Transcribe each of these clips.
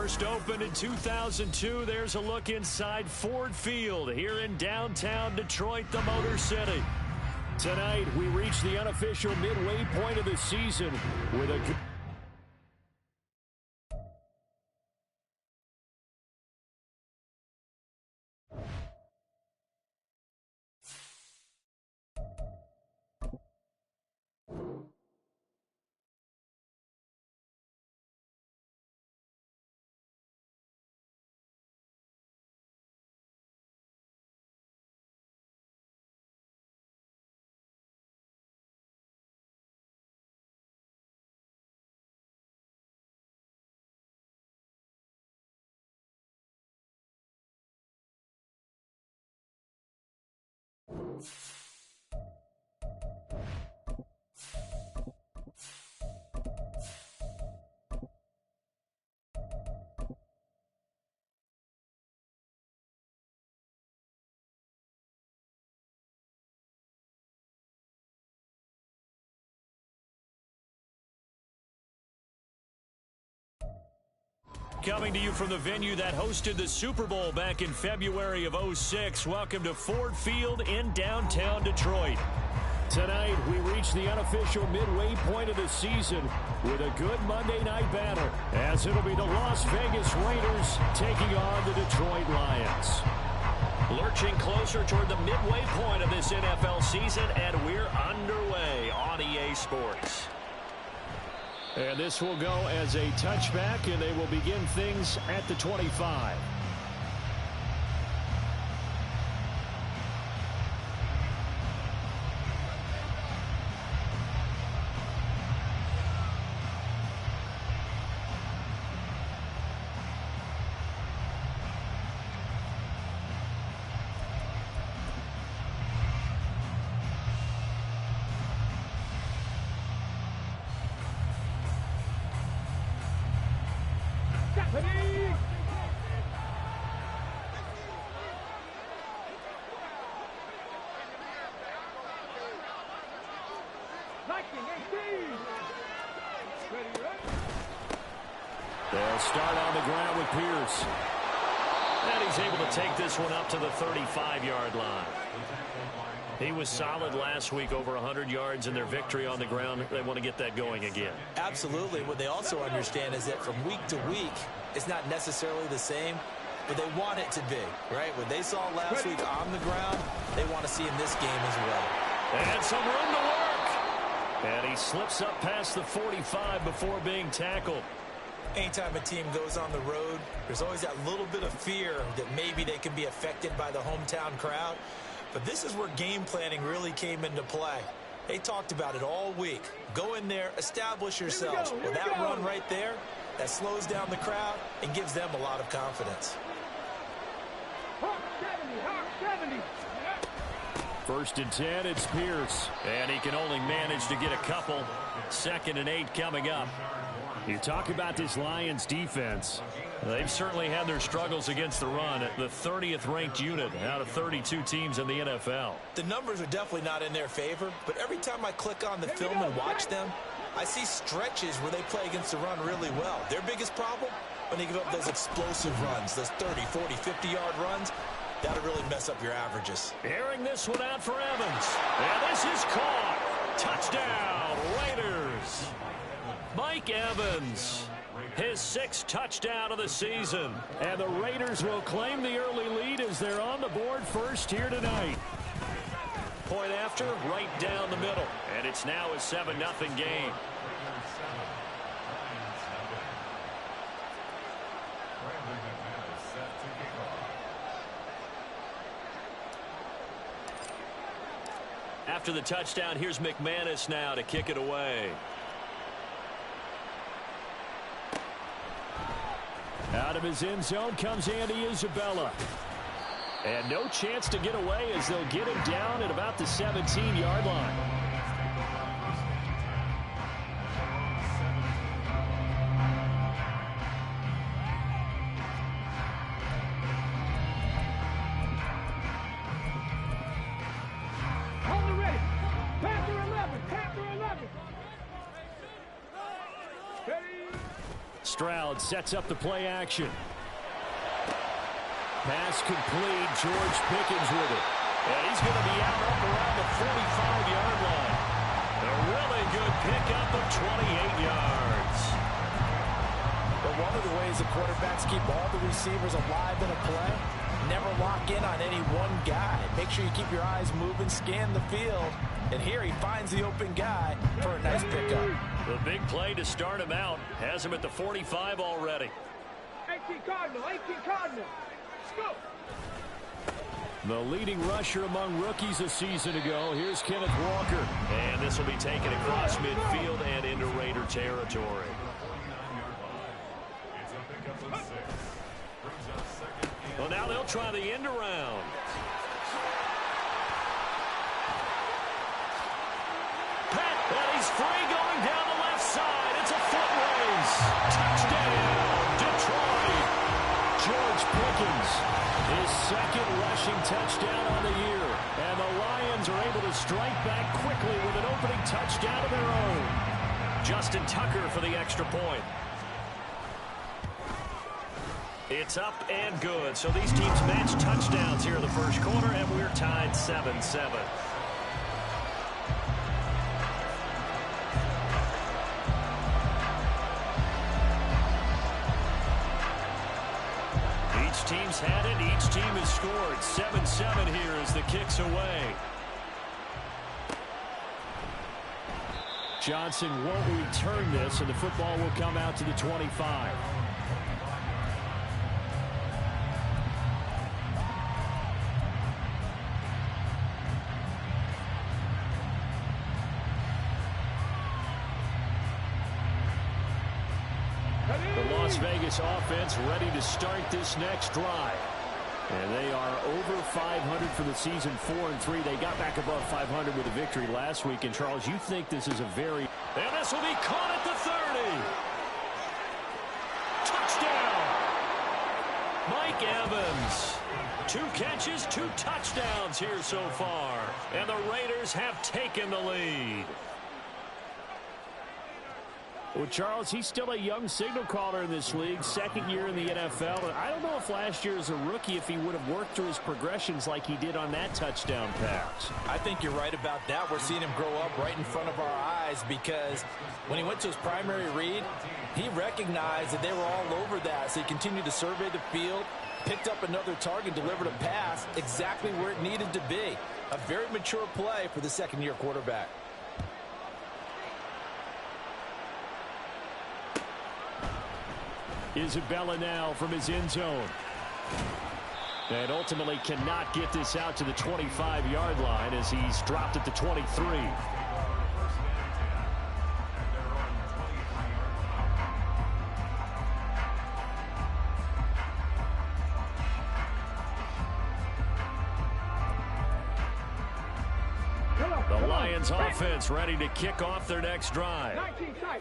First opened in 2002, there's a look inside Ford Field here in downtown Detroit, the Motor City. Tonight, we reach the unofficial midway point of the season with a coming to you from the venue that hosted the Super Bowl back in February of '06. Welcome to Ford Field in downtown Detroit. Tonight, we reach the unofficial midway point of the season with a good Monday night battle, as it'll be the Las Vegas Raiders taking on the Detroit Lions. Lurching closer toward the midway point of this NFL season, and we're underway on EA Sports. And this will go as a touchback, and they will begin things at the 25. They'll start on the ground with Pierce. And he's able to take this one up to the 35-yard line. He was solid last week, over 100 yards in their victory on the ground. They want to get that going again. Absolutely. What they also understand is that from week to week, it's not necessarily the same, but they want it to be, right? What they saw last week on the ground, they want to see in this game as well. And some room to work. And he slips up past the 45 before being tackled. Anytime a team goes on the road, there's always that little bit of fear that maybe they can be affected by the hometown crowd. But this is where game planning really came into play. They talked about it all week. Go in there, establish yourselves. With that run right there, that slows down the crowd and gives them a lot of confidence. Hawk 70. First and 10, it's Pierce. And he can only manage to get a couple. 2nd and 8 coming up. You talk about this Lions defense. They've certainly had their struggles against the run. The 30th ranked unit out of 32 teams in the NFL. The numbers are definitely not in their favor, but every time I click on the film and watch them, I see stretches where they play against the run really well. Their biggest problem, when they give up those explosive runs, those 30, 40, 50-yard runs, that'll really mess up your averages. Airing this one out for Evans. And this is caught. Touchdown, Raiders. Mike Evans, his 6th touchdown of the season. And the Raiders will claim the early lead as they're on the board first here tonight. Point after, right down the middle. And it's now a 7-0 game. After the touchdown, here's McManus now to kick it away. Out of his end zone comes Andy Isabella. And no chance to get away as they'll get him down at about the 17-yard line. On the ready. Panther 11. Ready. Stroud sets up the play action. Pass complete. George Pickens with it. And he's going to be out up around the 45-yard line. A really good pickup of 28 yards. But one of the ways the quarterbacks keep all the receivers alive in a play, never lock in on any one guy. Make sure you keep your eyes moving, scan the field. And here he finds the open guy for a nice pickup. The big play to start him out has him at the 45 already. 18 Cardinal, 18 Cardinal. Go. The leading rusher among rookies a season ago. Here's Kenneth Walker. And this will be taken across midfield and into Raider territory. Well, now they'll try the end around. And he's free going down the left side. It's a foot race. Touchdown, Detroit. George Pickens, his second rushing touchdown on the year. And the Lions are able to strike back quickly with an opening touchdown of their own. Justin Tucker for the extra point. It's up and good. So these teams match touchdowns here in the first quarter, and we're tied 7-7. Each team's had it. Each team has scored. 7-7 here as the kick's away. Johnson won't return this, and the football will come out to the 25. The Las Vegas offense ready to start this next drive. And they are over 500 for the season, 4-3. They got back above 500 with a victory last week. And, Charles, you think this is a very... And this will be caught at the 30. Touchdown. Mike Evans. 2 catches, 2 touchdowns here so far. And the Raiders have taken the lead. Well, Charles, he's still a young signal caller in this league, second year in the NFL. And I don't know if last year as a rookie, if he would have worked through his progressions like he did on that touchdown pass. I think you're right about that. We're seeing him grow up right in front of our eyes because when he went to his primary read, he recognized that they were all over that. So he continued to survey the field, picked up another target, delivered a pass exactly where it needed to be. A very mature play for the second-year quarterback. Isabella now from his end zone. And ultimately cannot get this out to the 25-yard line as he's dropped at the 23. The Lions offense ready to kick off their next drive.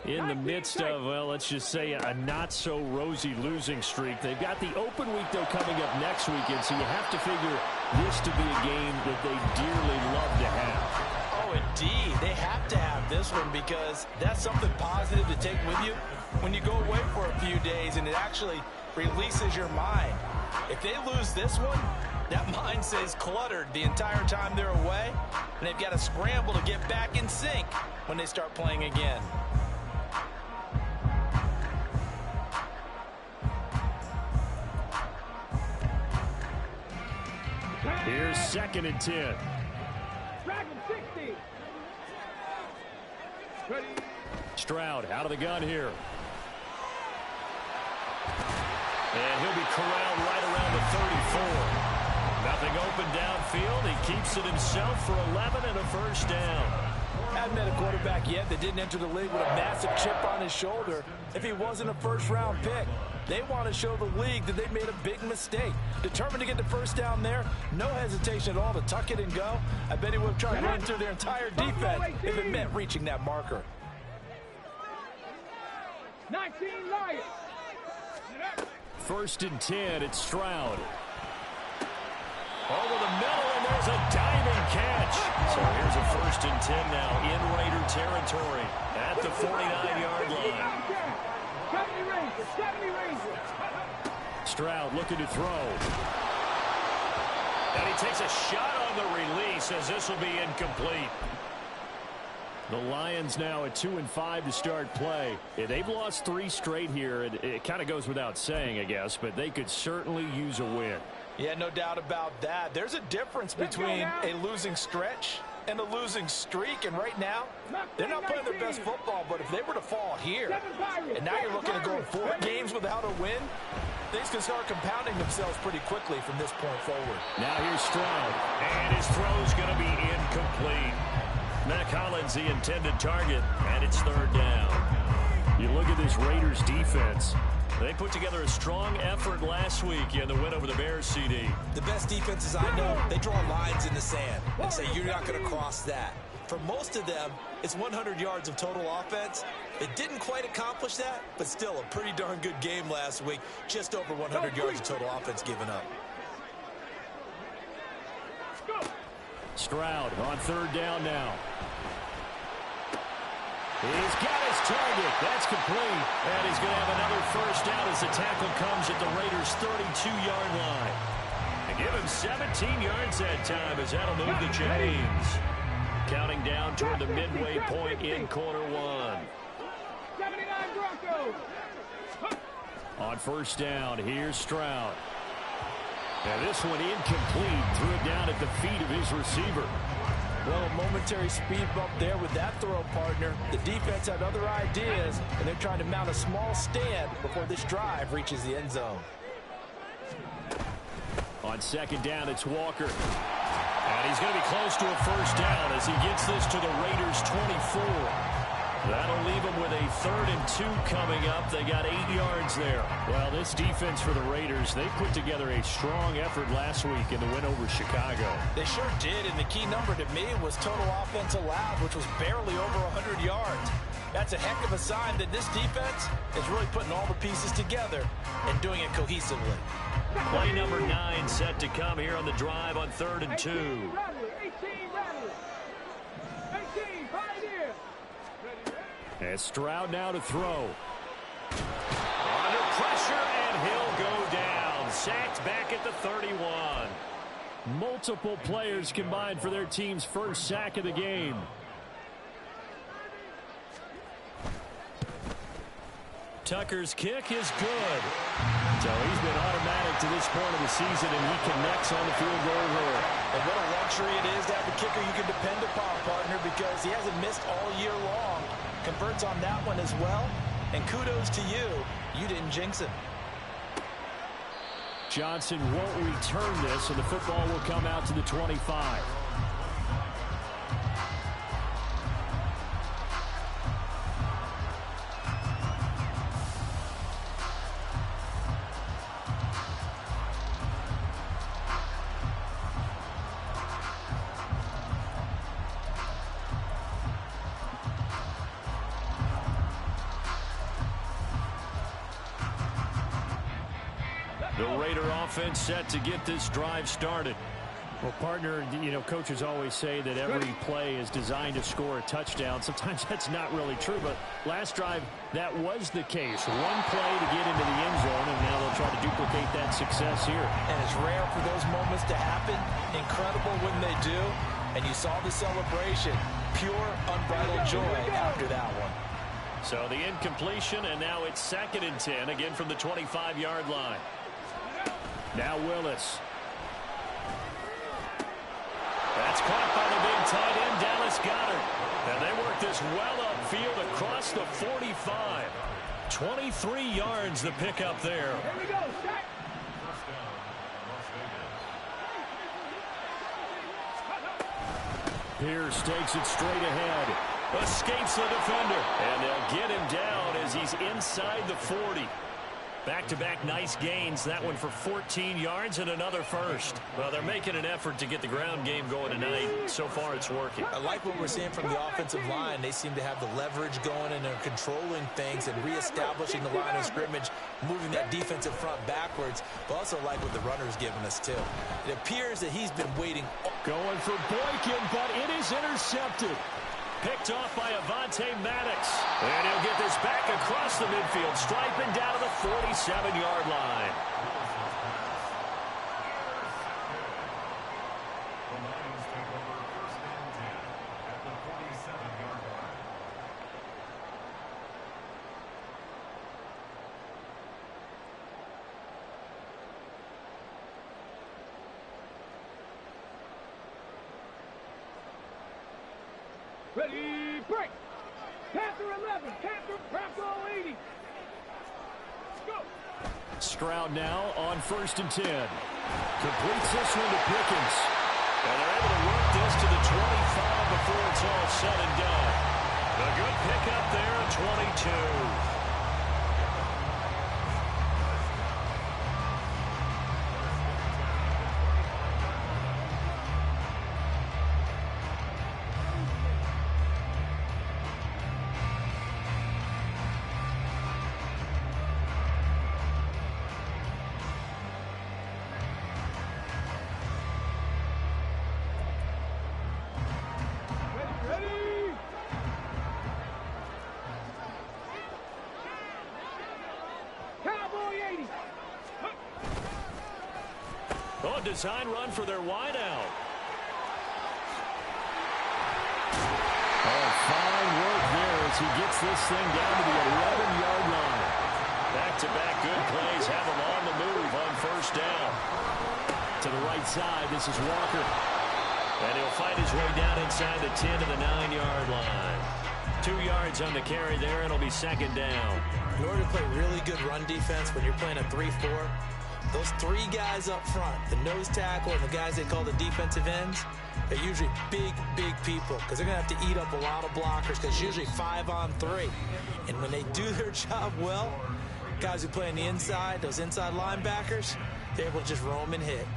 In the midst of, well, let's just say a not-so-rosy losing streak. They've got the open week, though, coming up next weekend, so you have to figure this to be a game that they dearly love to have. Oh, indeed. They have to have this one because that's something positive to take with you when you go away for a few days and it actually releases your mind. If they lose this one, that mind stays cluttered the entire time they're away, and they've got to scramble to get back in sync when they start playing again. Here's 2nd and 10. Dragon 60. Ready. Stroud out of the gun here. And he'll be corralled right around the 34. Nothing open downfield. He keeps it himself for 11 and a first down. Hadn't met a quarterback yet that didn't enter the league with a massive chip on his shoulder if he wasn't a first-round pick. They want to show the league that they made a big mistake. Determined to get the first down there, no hesitation at all to tuck it and go. I bet he would have tried to run through their entire defense if it meant reaching that marker. 19 Lions. 1st and 10, it's Stroud. Over the middle, and there's a diving catch. So here's a 1st and 10 now in Raider territory at the 49-yard line. 70 Ranger, 70 Ranger. Stroud looking to throw. And he takes a shot on the release as this will be incomplete. The Lions now at 2-5 to start play. Yeah, they've lost 3 straight here. It kind of goes without saying, I guess, but they could certainly use a win. Yeah, no doubt about that. There's a difference between a losing stretch and a losing streak, and right now, they're not playing their best football, but if they were to fall here, and now you're looking at going 4 games without a win, things can start compounding themselves pretty quickly from this point forward. Now here's Stroud, and his throw's going to be incomplete. Mack Hollins the intended target, and it's 3rd down. You look at this Raiders defense. They put together a strong effort last week in the win over the Bears, CD. The best defenses I know, they draw lines in the sand and say you're not going to cross that. For most of them, it's 100 yards of total offense. It didn't quite accomplish that, but still a pretty darn good game last week. Just over 100 yards of total offense given up. Stroud on 3rd down now. He's got his target. That's complete. And he's going to have another 1st down as the tackle comes at the Raiders' 32-yard line. And give him 17 yards that time as that'll move the chains. Counting down toward the midway point in quarter 1. 79 Broncos. On 1st down, here's Stroud. And this one incomplete. Threw it down at the feet of his receiver. Well, a momentary speed bump there with that throw, partner. The defense had other ideas, and they're trying to mount a small stand before this drive reaches the end zone. On 2nd down, it's Walker. And he's going to be close to a 1st down as he gets this to the Raiders' 24. That'll leave them with a 3rd and 2 coming up. They got 8 yards there. Well, this defense for the Raiders, they put together a strong effort last week in the win over Chicago. They sure did, and the key number to me was total offense allowed, which was barely over 100 yards. That's a heck of a sign that this defense is really putting all the pieces together and doing it cohesively. Play number 9 set to come here on the drive on 3rd and 2. 18 Rattler. 18 Pioneer. And Stroud now to throw. Under pressure, and he'll go down. Sacked back at the 31. Multiple players combined for their team's 1st sack of the game. Tucker's kick is good. So he's been automatic to this point of the season, and he connects on the field goal there. And what a luxury it is to have a kicker you can depend upon, partner, because he hasn't missed all year long. Converts on that one as well. And kudos to you. You didn't jinx him. Johnson won't return this, and the football will come out to the 25. The Raider offense set to get this drive started. Well, partner, you know, coaches always say that every play is designed to score a touchdown. Sometimes that's not really true, but last drive, that was the case. One play to get into the end zone, and now they'll try to duplicate that success here. And it's rare for those moments to happen. Incredible when they do. And you saw the celebration. Pure, unbridled joy after that one. So the incompletion, and now it's 2nd and 10, again from the 25-yard line. Now Willis. That's caught by the big tight end, Dallas Goedert. And they work this well upfield across the 45. 23 yards the pickup there. Here we go, set. Pierce takes it straight ahead. Escapes the defender. And they'll get him down as he's inside the 40. Back-to-back nice gains. That one for 14 yards and another 1st. Well, they're making an effort to get the ground game going tonight. So far, it's working. I like what we're seeing from the offensive line. They seem to have the leverage going, and they're controlling things and reestablishing the line of scrimmage, moving that defensive front backwards. But also like what the runner's giving us, too. It appears that he's been waiting. Going for Boykin, but it is intercepted. picked off by Avonte Maddox. And he'll get this back across the midfield stripe and down to the 47-yard line. Ready, break. Panther 11, Panther Bronco 80. Go. Stroud now on 1st and 10. Completes this one to Pickens. And they're able to work this to the 25 before it's all said and done. A good pickup there at 22. Oh, design run for their wideout. Oh, fine work there as he gets this thing down to the 11-yard line. Back-to-back good plays have him on the move on 1st down. To the right side, this is Walker. And he'll fight his way down inside the 10 to the 9-yard line. 2 yards on the carry there, and it'll be 2nd down. In order to play really good run defense when you're playing a 3-4, those 3 guys up front, the nose tackle and the guys they call the defensive ends, they're usually big, big people because they're going to have to eat up a lot of blockers because it's usually 5 on 3. And when they do their job well, guys who play on the inside, those inside linebackers, they're able to just roam and hit.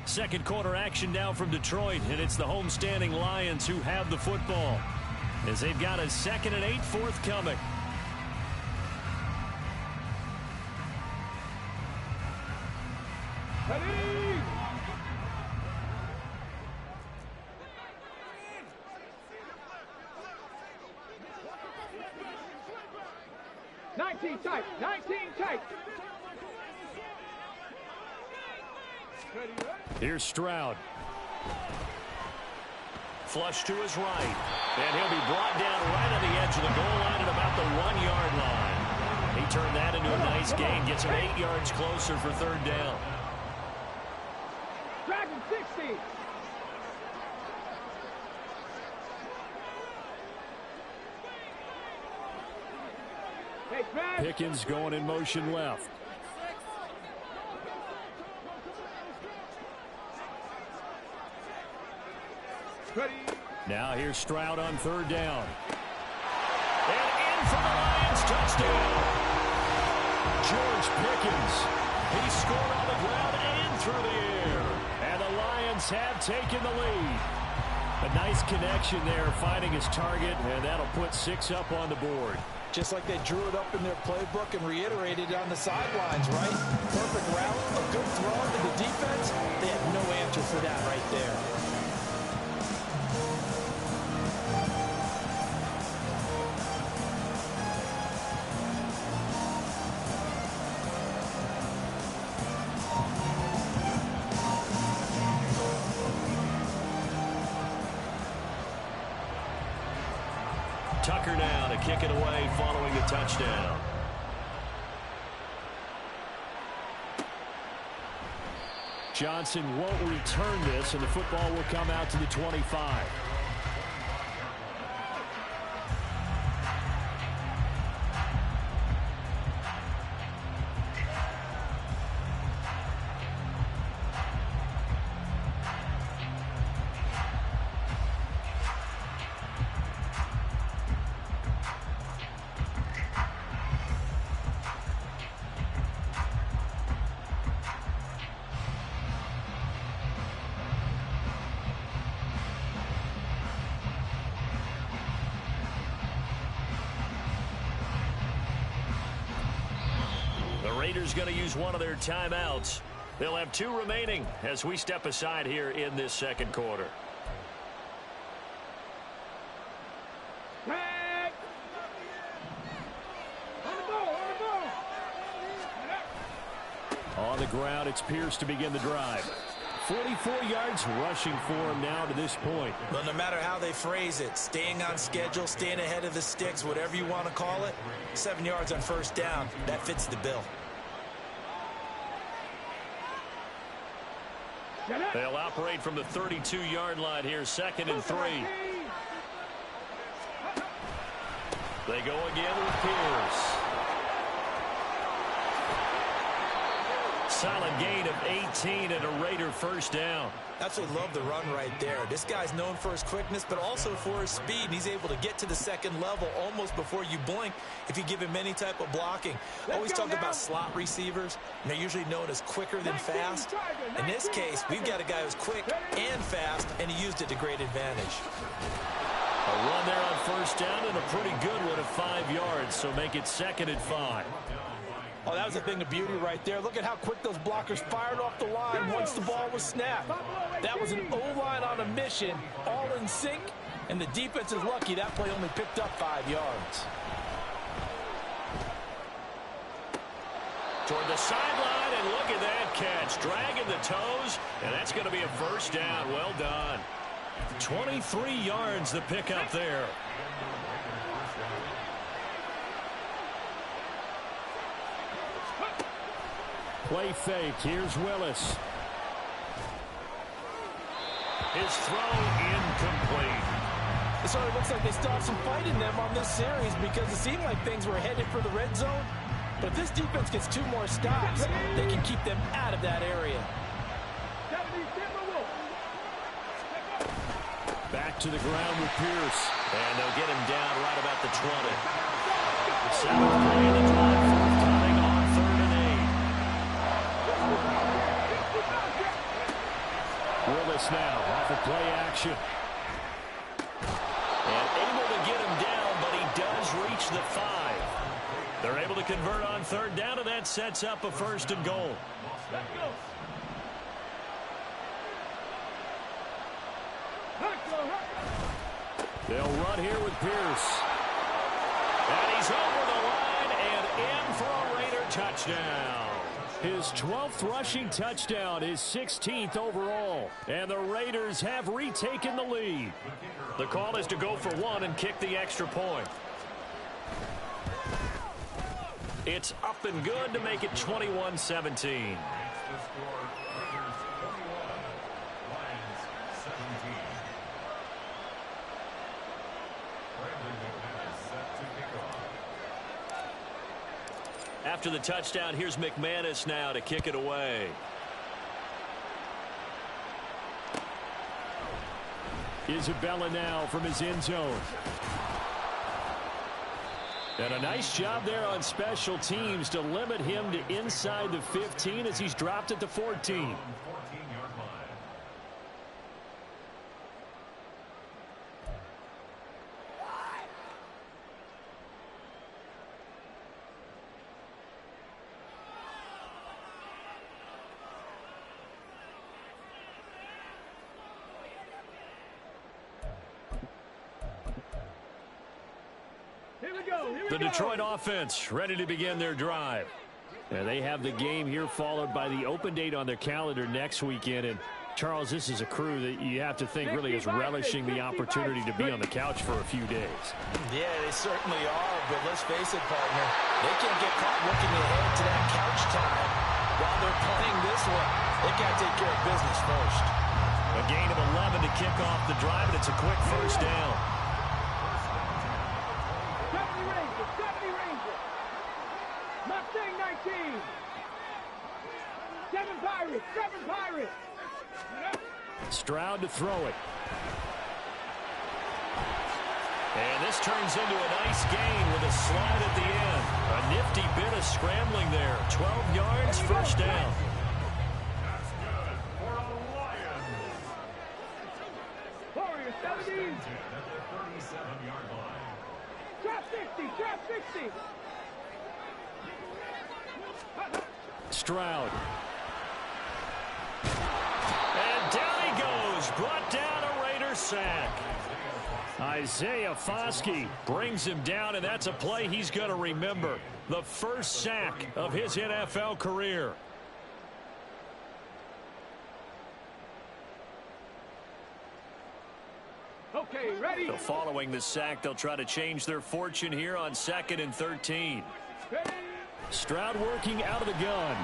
Second quarter action now from Detroit, and it's the homestanding Lions who have the football as they've got a 2nd and 8 forthcoming. Ready. 19 tight, 19 tight. Here's Stroud. Flush to his right. And he'll be brought down right on the edge of the goal line at about the 1-yard line. He turned that into a nice gain. Gets him 8 yards closer for 3rd down. Dragon 60. Pickens going in motion left. Ready. Now here's Stroud on 3rd down. And in for the Lions, touchdown. George Pickens. He scored on the ground and through the air. And the Lions have taken the lead. A nice connection there, finding his target, and that'll put 6 up on the board. Just like they drew it up in their playbook and reiterated it on the sidelines, right? Perfect route, a good throw to the defense. They had no answer for that right there. Tucker now to kick it away following the touchdown. Johnson won't return this, and the football will come out to the 25. Raiders going to use one of their timeouts. They'll have 2 remaining as we step aside here in this second quarter. On the ground, it's Pierce to begin the drive. 44 yards rushing for him now to this point. Well, no matter how they phrase it, staying on schedule, staying ahead of the sticks, whatever you want to call it, 7 yards on first down, that fits the bill. They'll operate from the 32-yard line here, 2nd and 3. They go again with Pierce. Solid gain of 18 and a Raider first down. Absolutely love the run right there. This guy's known for his quickness, but also for his speed. And he's able to get to the second level almost before you blink if you give him any type of blocking. Always talk about slot receivers, and they're usually known as quicker than fast. In this case, we've got a guy who's quick and fast, and he used it to great advantage. A run there on first down and a pretty good one of 5 yards, so make it 2nd and 5. Oh, that was a thing of beauty right there. Look at how quick those blockers fired off the line once the ball was snapped. That was an O-line on a mission, all in sync, and the defense is lucky that play only picked up 5 yards. Toward the sideline, and look at that catch. Dragging the toes, and that's going to be a first down. Well done. 23 yards the pickup there. Play fake. Here's Willis. His throw incomplete. It sort of looks like they still have some fight in them on this series because it seemed like things were headed for the red zone. But if this defense gets 2 more stops, they can keep them out of that area. Back to the ground with Pierce. And they'll get him down right about the 20. The 7th play in the drive, forthcoming on 3rd and 8. Willis now off of play action. And able to get him down, but he does reach the 5. They're able to convert on 3rd down, and that sets up a 1st and goal. Let's go. They'll run here with Pierce. And he's over the line and in for a Raider touchdown. His 12th rushing touchdown, his 16th overall. And the Raiders have retaken the lead. The call is to go for 1 and kick the extra point. It's up and good to make it 21-17. After the touchdown, here's McManus now to kick it away. Isabella now from his end zone. And a nice job there on special teams to limit him to inside the 15 as he's dropped at the 14. The Detroit offense ready to begin their drive. And they have the game here followed by the open date on their calendar next weekend. And Charles, this is a crew that you have to think really is relishing the opportunity to be on the couch for a few days. Yeah, they certainly are, but let's face it, partner. They can't get caught looking ahead to that couch time while they're playing this one. They got to take care of business first. A gain of 11 to kick off the drive, and it's a quick first down. 70 Rangers. Mustang 19. 7 Pirates. 7 Pirates. Stroud to throw it. And this turns into a nice gain with a slide at the end. A nifty bit of scrambling there. 12 yards, first down. That's good for a Lions. Warriors 70. At the 37-yard line. Drop 60. Drop 60. Stroud. And down he goes. Brought down a Raider sack. Isaiah Foskey brings him down, and that's a play he's going to remember. The first sack of his NFL career. Okay, ready? So following the sack, they'll try to change their fortune here on 2nd and 13. Ready? Stroud working out of the gun.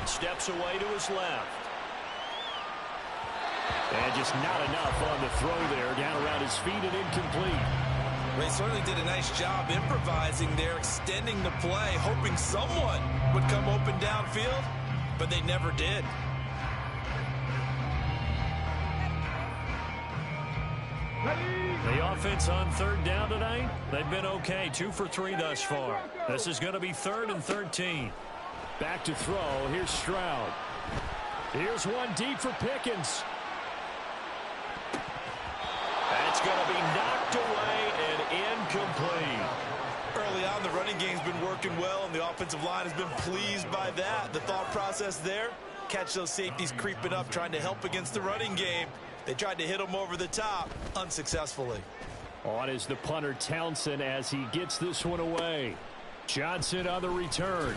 Steps away to his left. And just not enough on the throw there. Down around his feet and incomplete. They certainly did a nice job improvising there, extending the play, hoping someone would come open downfield, but they never did. The offense on 3rd down tonight, they've been okay. 2 for 3 thus far. This is going to be 3rd and 13. Back to throw. Here's Stroud. Here's one deep for Pickens. That's going to be knocked away and incomplete. Early on, the running game's been working well, and the offensive line has been pleased by that. The thought process there, catch those safeties creeping up, trying to help against the running game. They tried to hit him over the top, unsuccessfully. On is the punter Townsend as he gets this one away. Johnson on the return.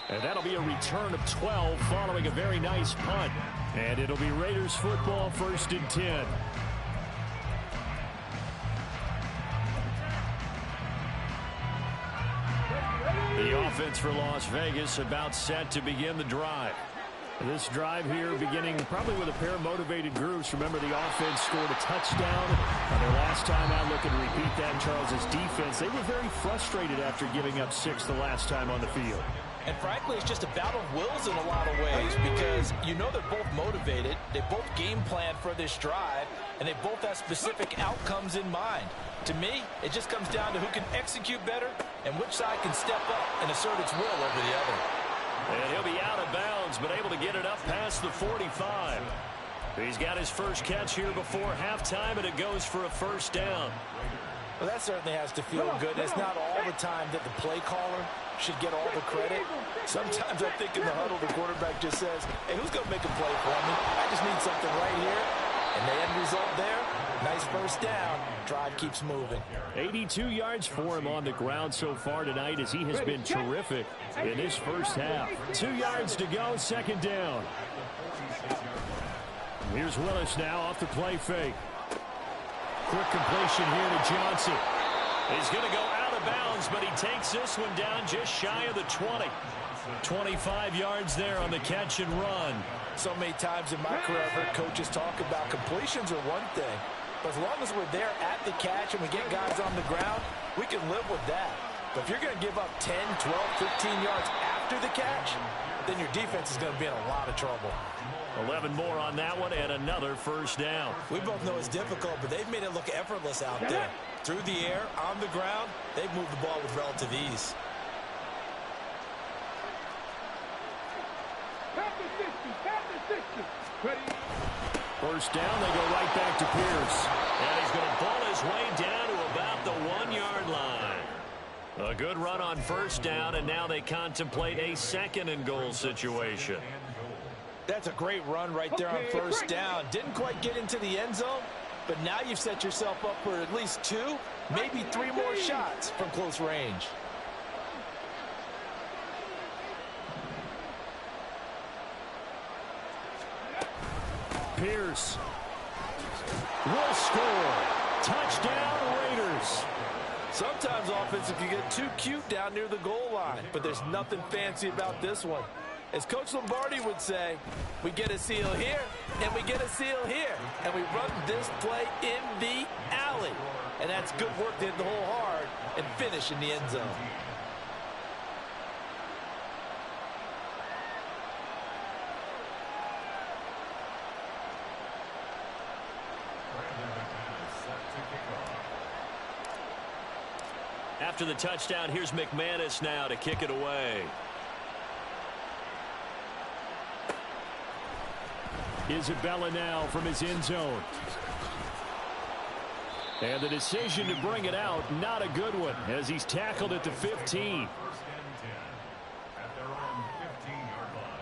And that'll be a return of 12 following a very nice punt. And it'll be Raiders football, 1st and 10. The offense for Las Vegas about set to begin the drive. This drive here beginning probably with a pair of motivated groups. Remember, the offense scored a touchdown on their last time out. Looking to repeat that in Charles's defense. They were very frustrated after giving up 6 the last time on the field. And frankly, it's just a battle of wills in a lot of ways because you know they're both motivated. They both game plan for this drive, and they both have specific outcomes in mind. To me, it just comes down to who can execute better and which side can step up and assert its will over the other. And he'll be out of bounds, but able to get it up past the 45. He's got his first catch here before halftime, and it goes for a 1st down. Well, that certainly has to feel good. It's not all the time that the play caller should get all the credit. Sometimes I think in the huddle, the quarterback just says, hey, who's going to make a play for me? I just need something right here. And the end result there, nice 1st down. Drive keeps moving. 82 yards for him on the ground so far tonight as he has been terrific in this first half. 2 yards to go, 2nd down. Here's Willis now off the play fake. Quick completion here to Johnson. He's going to go out of bounds, but he takes this one down just shy of the 20. 25 yards there on the catch and run. So many times in my career, I've heard coaches talk about completions are one thing. But as long as we're there at the catch and we get guys on the ground, we can live with that. But if you're going to give up 10, 12, 15 yards after the catch, then your defense is going to be in a lot of trouble. 11 more on that one and another 1st down. We both know it's difficult, but they've made it look effortless out there. Through the air, on the ground, they've moved the ball with relative ease. Pass the 60, pass the 60. Ready? 1st down, they go right back to Pierce. And he's going to pull his way down to about the 1-yard line. A good run on 1st down, and now they contemplate a 2nd and goal situation. That's a great run right there on 1st down. Didn't quite get into the end zone, but now you've set yourself up for at least 2, maybe 3 more shots from close range. Pierce will score. Touchdown, Raiders. Sometimes offensive can get too cute down near the goal line, but there's nothing fancy about this one. As Coach Lombardi would say, we get a seal here, and we get a seal here, and we run this play in the alley. And that's good work to hit the hole hard and finish in the end zone. After the touchdown, here's McManus now to kick it away. Isabella now from his end zone. And the decision to bring it out, not a good one, as he's tackled at the 15. At their own 15-yard line.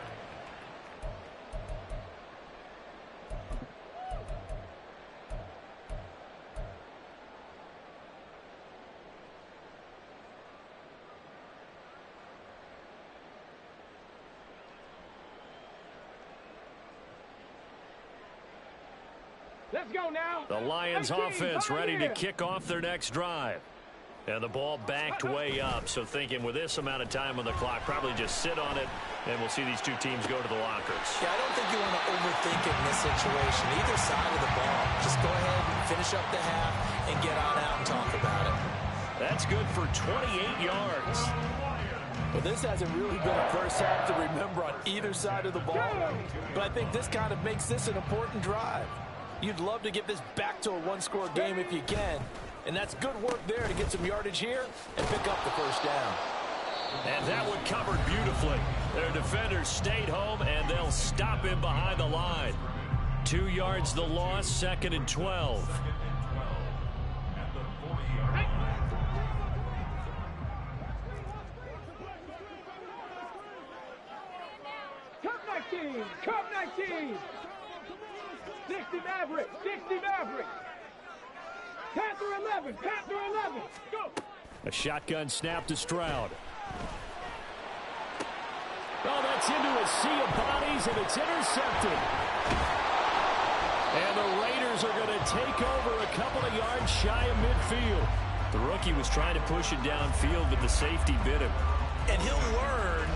Let's go now. The Lions 18, offense ready to here. kick off their next drive. And the ball backed way up, so thinking with this amount of time on the clock, probably just sit on it, and we'll see these two teams go to the lockers. Yeah, I don't think you want to overthink it in this situation, either side of the ball. Just go ahead and finish up the half and get on out and talk about it. That's good for 28 yards. Well, this hasn't really been a first half to remember on either side of the ball, but I think this kind of makes this an important drive. You'd love to get this back to a one-score game if you can, and that's good work there to get some yardage here and pick up the first down. And that one covered beautifully. Their defenders stayed home, and they'll stop him behind the line. 2 yards the loss, 2nd and 12. Cup 19. Cup 19. 60 Mavericks. 60 Mavericks. Panther 11. Panther 11. Go. A shotgun snap to Stroud. Oh, that's into a sea of bodies, and it's intercepted. And the Raiders are going to take over a couple of yards shy of midfield. The rookie was trying to push it downfield, but the safety bit him. And he'll learn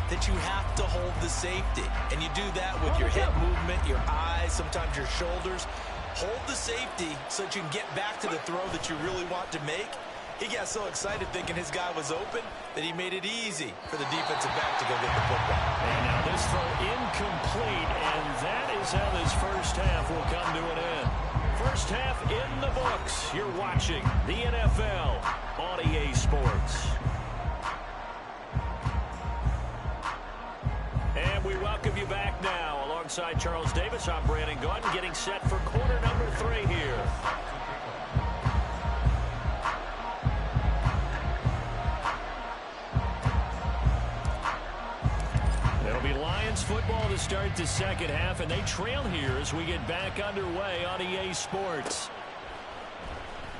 that you have to hold the safety. And you do that with your head movement, your eyes, sometimes your shoulders. Hold the safety so that you can get back to the throw that you really want to make. He got so excited thinking his guy was open that he made it easy for the defensive back to go get the football. And now this throw incomplete, and that is how this first half will come to an end. First half in the books. You're watching the NFL on EA Sports. And we welcome you back now. Alongside Charles Davis, I'm Brandon Gaudin, getting set for quarter number 3 here. It'll be Lions football to start the second half, and they trail here as we get back underway on EA Sports.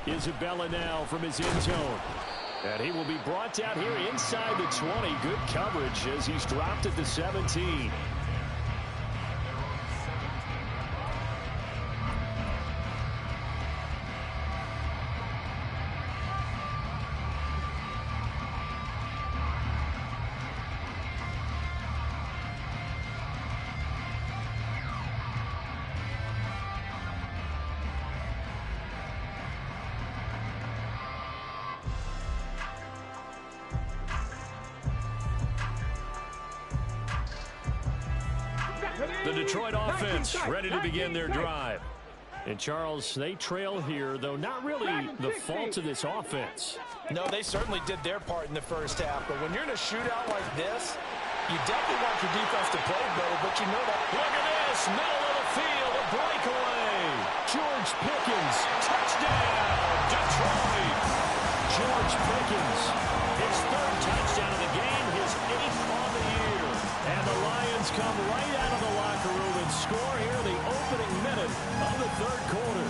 Isabella now from his end zone. And he will be brought down here inside the 20. Good coverage as he's dropped at the 17. The Detroit offense ready to begin their drive. And Charles, they trail here, though not really the fault of this offense. No, they certainly did their part in the first half, but when you're in a shootout like this, you definitely want your defense to play better, but you know that. Look at this, middle of the field, a breakaway. George Pickens, touchdown, Detroit. George Pickens, his 3rd touchdown of the game, his 8th on the year. And the Lions come right out of the locker room and score here the opening minute of the 3rd quarter.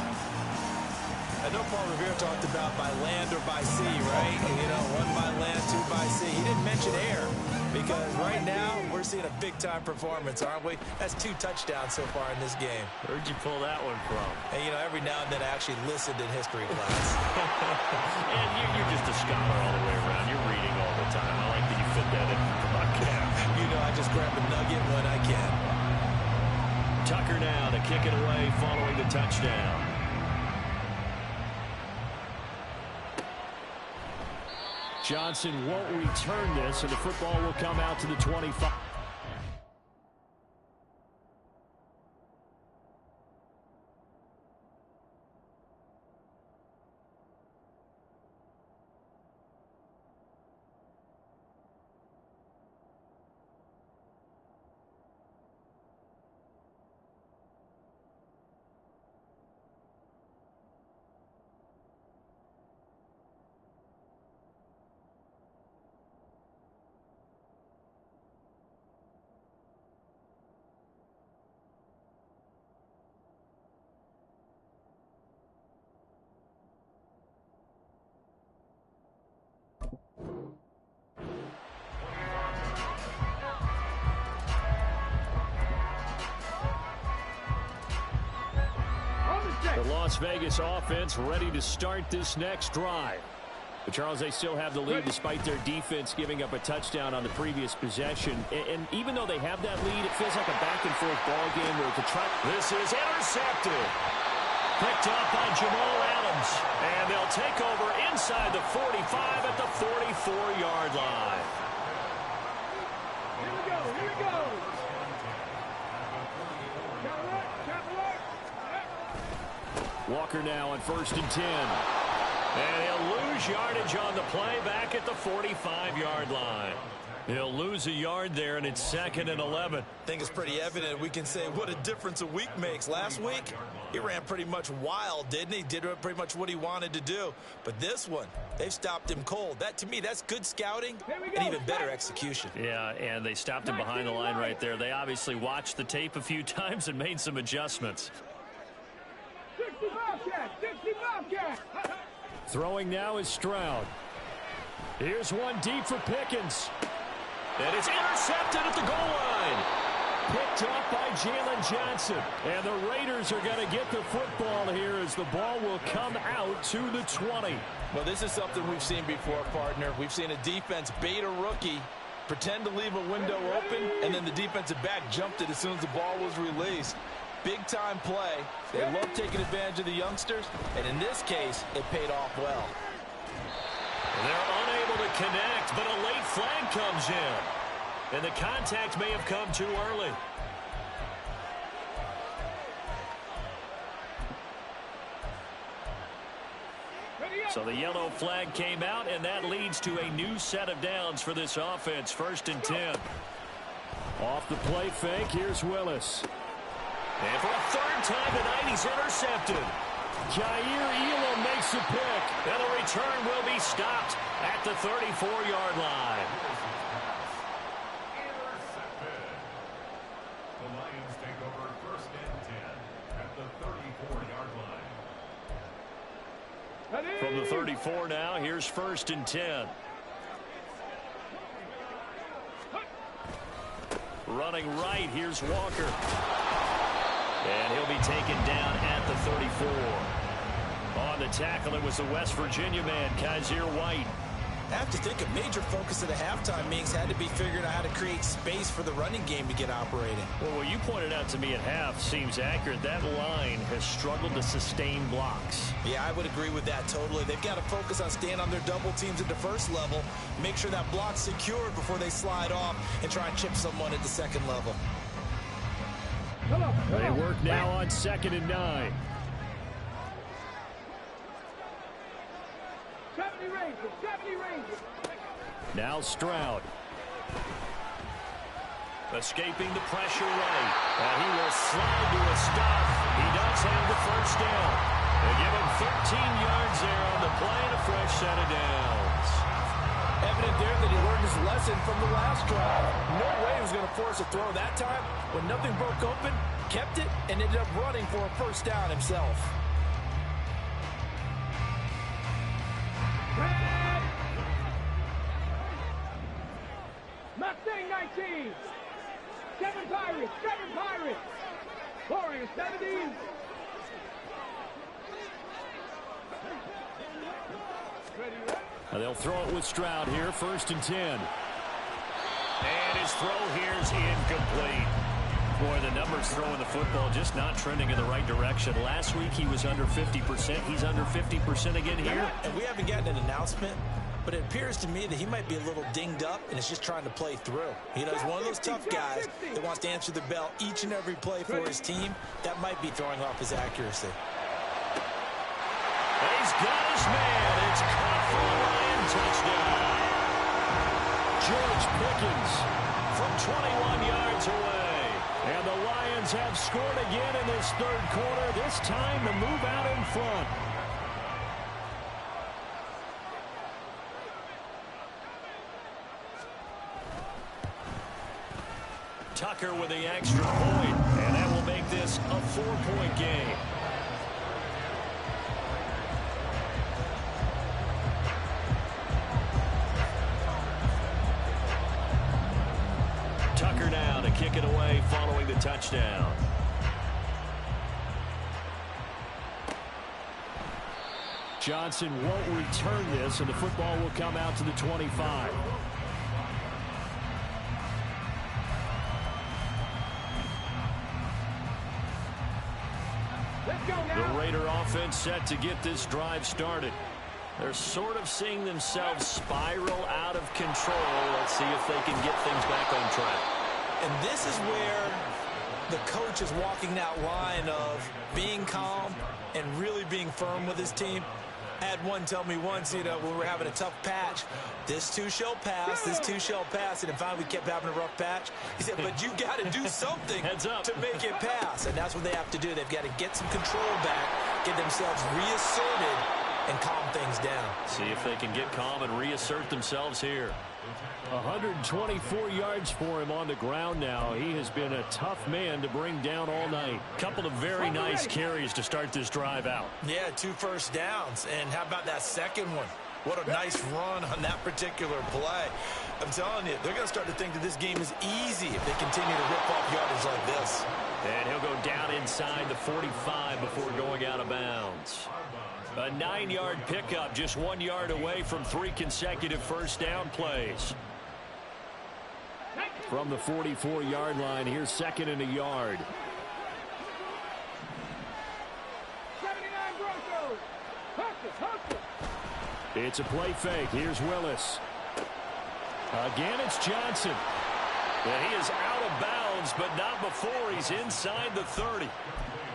I know Paul Revere talked about by land or by sea, right? You know, 1 by land, 2 by sea. He didn't mention air because right now we're seeing a big-time performance, aren't we? That's 2 touchdowns so far in this game. Where'd you pull that one from? And, you know, every now and then I actually listened in history class. And you're just a scholar all the way around. You're reading all the time. I like that you fit that in the broadcast. You know, I just grab a nugget when I can. Tucker now to kick it away following the touchdown. Johnson won't return this, and the football will come out to the 25. The Las Vegas offense ready to start this next drive. But Charles, they still have the lead despite their defense giving up a touchdown on the previous possession. And even though they have that lead, it feels like a back-and-forth ball game where the try. This is intercepted. Picked up by Jamal Adams. And they'll take over inside the 45 at the 44-yard line. Here we go, here we go. Walker now on 1st and 10. And he'll lose yardage on the play back at the 45-yard line. He'll lose a yard there, and it's 2nd and 11. I think it's pretty evident we can say what a difference a week makes. Last week, he ran pretty much wild, didn't he? Did pretty much what he wanted to do. But this one, they've stopped him cold. That, to me, that's good scouting and even better execution. Yeah, and they stopped him behind the line right there. They obviously watched the tape a few times and made some adjustments. 60 Bobcat, 60 Bobcat. Throwing now is Stroud. Here's one deep for Pickens. And it's intercepted at the goal line. Picked up by Jalen Johnson. And the Raiders are going to get the football here as the ball will come out to the 20. Well, this is something we've seen before, partner. We've seen a defense bait a rookie, pretend to leave a window open, and then the defensive back jumped it as soon as the ball was released. Big-time play. They love taking advantage of the youngsters, and in this case, it paid off well. They're unable to connect, but a late flag comes in. And the contact may have come too early. So the yellow flag came out, and that leads to a new set of downs for this offense. 1st and 10. Off the play fake, here's Willis. And for a 3rd time tonight, he's intercepted. Jair Elam makes the pick, and the return will be stopped at the 34-yard line. Intercepted. The Lions take over 1st and 10 at the 34-yard line. From the 34 now, here's 1st and 10. Running right, here's Walker. And he'll be taken down at the 34. On the tackle, it was the West Virginia man, Kaiser White. I have to think a major focus of the halftime meetings had to be figuring out how to create space for the running game to get operating. Well, what you pointed out to me at half seems accurate. That line has struggled to sustain blocks. Yeah, I would agree with that totally. They've got to focus on staying on their double teams at the first level, make sure that block's secured before they slide off and try and chip someone at the second level. They work now on 2nd and 9. 70 Rangers, 70 Rangers. Now Stroud. Escaping the pressure right. And he will slide to a stop. He does have the 1st down. They give him 13 yards there on the play and a fresh set of downs. Evident there that he learned his lesson from the last drive. No way he was going to force a throw that time. When nothing broke open, kept it, and ended up running for a 1st down himself. Red. Mustang 19. 7 Pirates, 7 Pirates. Warriors 70. They'll throw it with Stroud here, 1st and 10. And his throw here's incomplete. Boy, the numbers throwing the football just not trending in the right direction. Last week he was under 50%. He's under 50% again here. And we haven't gotten an announcement, but it appears to me that he might be a little dinged up and is just trying to play through. You know, he's one of those tough guys that wants to answer the bell each and every play for his team. That might be throwing off his accuracy. He's got his man. It's caught for a Lion touchdown. George Pickens from 21 yards away. And the Lions have scored again in this 3rd quarter. This time to move out in front. Tucker with the extra point. And that will make this a 4-point game. Tucker now to kick it away following the touchdown. Johnson won't return this, and the football will come out to the 25. The Raider offense set to get this drive started. They're sort of seeing themselves spiral out of control. Let's see if they can get things back on track. And this is where the coach is walking that line of being calm and really being firm with his team. I had one tell me once, when we were having a tough patch, this too shall pass, this too shall pass. And finally we kept having a rough patch. He said, but you got to do something to make it pass. And that's what they have to do. They've got to get some control back, get themselves reasserted, and calm things down. See if they can get calm and reassert themselves here. 124 yards for him on the ground now. He has been a tough man to bring down all night. Couple of very nice carries to start this drive out. Yeah, 2 first downs. And how about that second one? What a nice run on that particular play. I'm telling you, they're going to start to think that this game is easy if they continue to rip off yardage like this. And he'll go down inside the 45 before going out of bounds. A 9-yard pickup, just 1 yard away from 3 consecutive first down plays. From the 44-yard line, here's 2nd and a yard. 79 Broncos. It's a play fake. Here's Willis. Again, it's Johnson. And he is out of bounds, but not before he's inside the 30.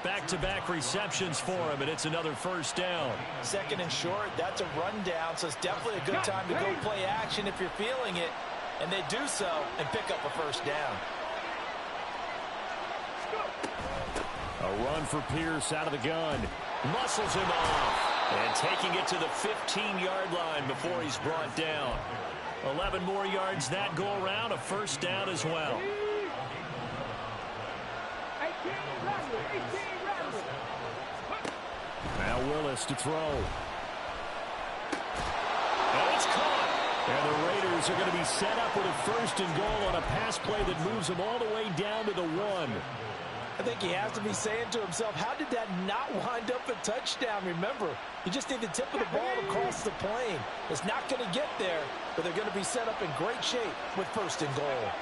Back-to-back receptions for him, and it's another first down. 2nd and short, that's a rundown, so it's definitely a good time to go play action if you're feeling it. And they do so and pick up a first down. A run for Pierce out of the gun. Muscles him off. And taking it to the 15-yard line before he's brought down. 11 more yards that go around, a first down as well. 18 Randall. Now Willis to throw. And it's caught. And the Raiders are going to be set up with a 1st and goal on a pass play that moves them all the way down to the 1. I think he has to be saying to himself, how did that not wind up a touchdown? Remember, you just need the tip of the ball across the plane. It's not going to get there, but they're going to be set up in great shape with 1st and goal.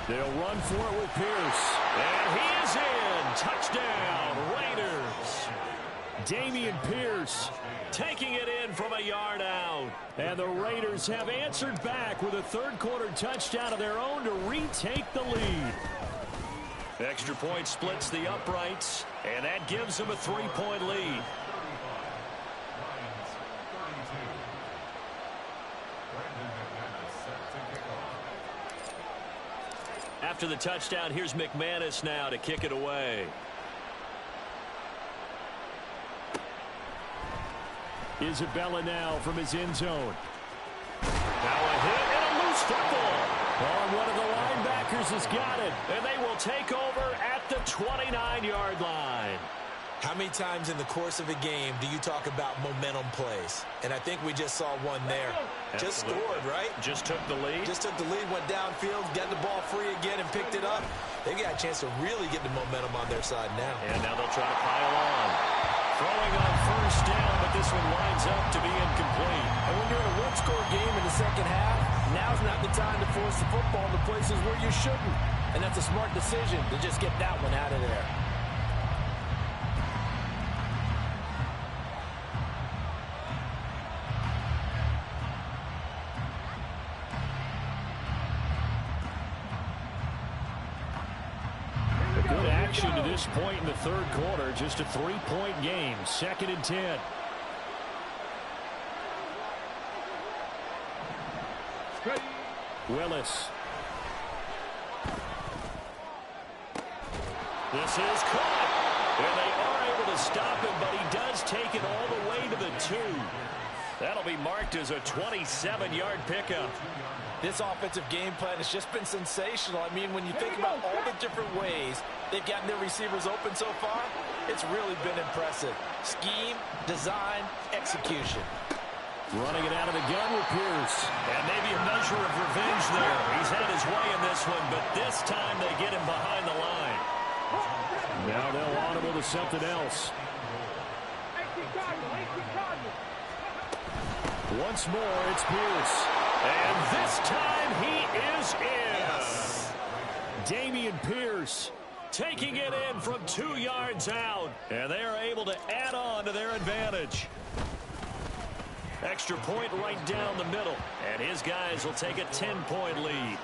They'll run for it with Pierce. And he is in. Touchdown, Raiders. Dameon Pierce taking it in from a yard out. And the Raiders have answered back with a 3rd-quarter touchdown of their own to retake the lead. Extra point splits the uprights, and that gives them a 3-point lead. After the touchdown, here's McManus now to kick it away. Isabella now from his end zone. Now a hit and a loose football. One of the linebackers has got it, and they will take over at the 29-yard line. How many times in the course of a game do you talk about momentum plays? And I think we just saw one there. Just scored, right? Just took the lead. Just took the lead, went downfield, got the ball free again and picked it up. They got a chance to really get the momentum on their side now. And now they'll try to pile on. Throwing on 1st down, but this one winds up to be incomplete. And when you're in a one-score game in the 2nd half, now's not the time to force the football into places where you shouldn't. And that's a smart decision to just get that one out of there. Good action to this point in the 3rd quarter. Just a 3-point game. 2nd and 10. Willis. This is caught. And they are able to stop him, but he does take it all the way to the 2. That'll be marked as a 27-yard pickup. This offensive game plan has just been sensational. I mean, when you think about all the different ways they've gotten their receivers open so far, it's really been impressive. Scheme, design, execution. Running it out of the gun with Pierce. And maybe a measure of revenge there. He's had his way in this one, but this time they get him behind the line. Now they'll audible to something else. Once more, it's Pierce. And this time he is in. Yes. Dameon Pierce taking it in from 2 yards out. And they are able to add on to their advantage. Extra point right down the middle. And his guys will take a 10-point lead.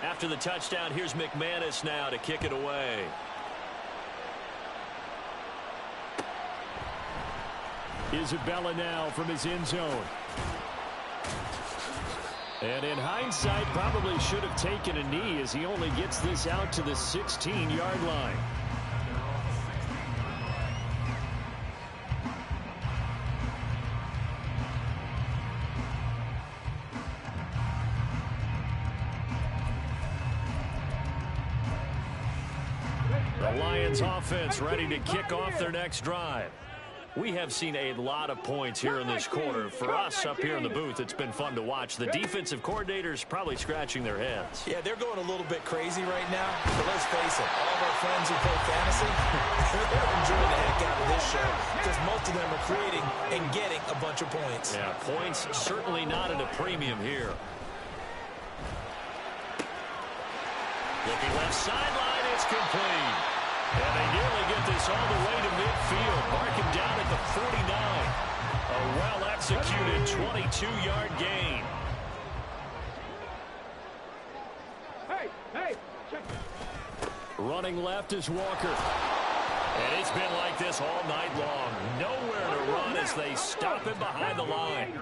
After the touchdown, here's McManus now to kick it away. Isabella now from his end zone. And in hindsight, probably should have taken a knee as he only gets this out to the 16-yard line. The Lions offense ready to kick off their next drive. We have seen a lot of points here in this quarter. For us up here in the booth, it's been fun to watch. The defensive coordinators probably scratching their heads. Yeah, they're going a little bit crazy right now. But let's face it, all of our friends who play fantasy, they're enjoying the heck out of this show because most of them are creating and getting a bunch of points. Yeah, points certainly not at a premium here. Looking left sideline, it's complete. And they nearly get this all the way to midfield. Mark him down at the 49. A well-executed 22-yard gain. Hey, check. Running left is Walker. And it's been like this all night long. Nowhere to run as they stop him behind the line.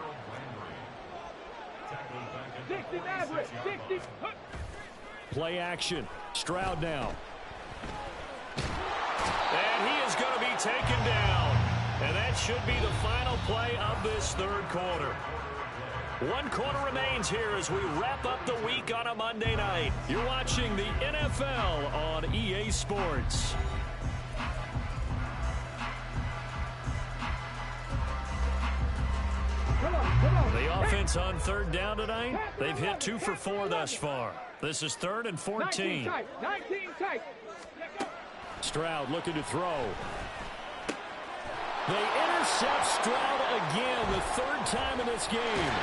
60 average, 60. Play action. Stroud now. And he is going to be taken down. And that should be the final play of this third quarter. 1 quarter remains here as we wrap up the week on a Monday night. You're watching the NFL on EA Sports. The offense on third down tonight, they've hit 2 for 4 thus far. This is 3rd and 14. 19 tight. Stroud looking to throw. They intercept Stroud again, the 3rd time in this game.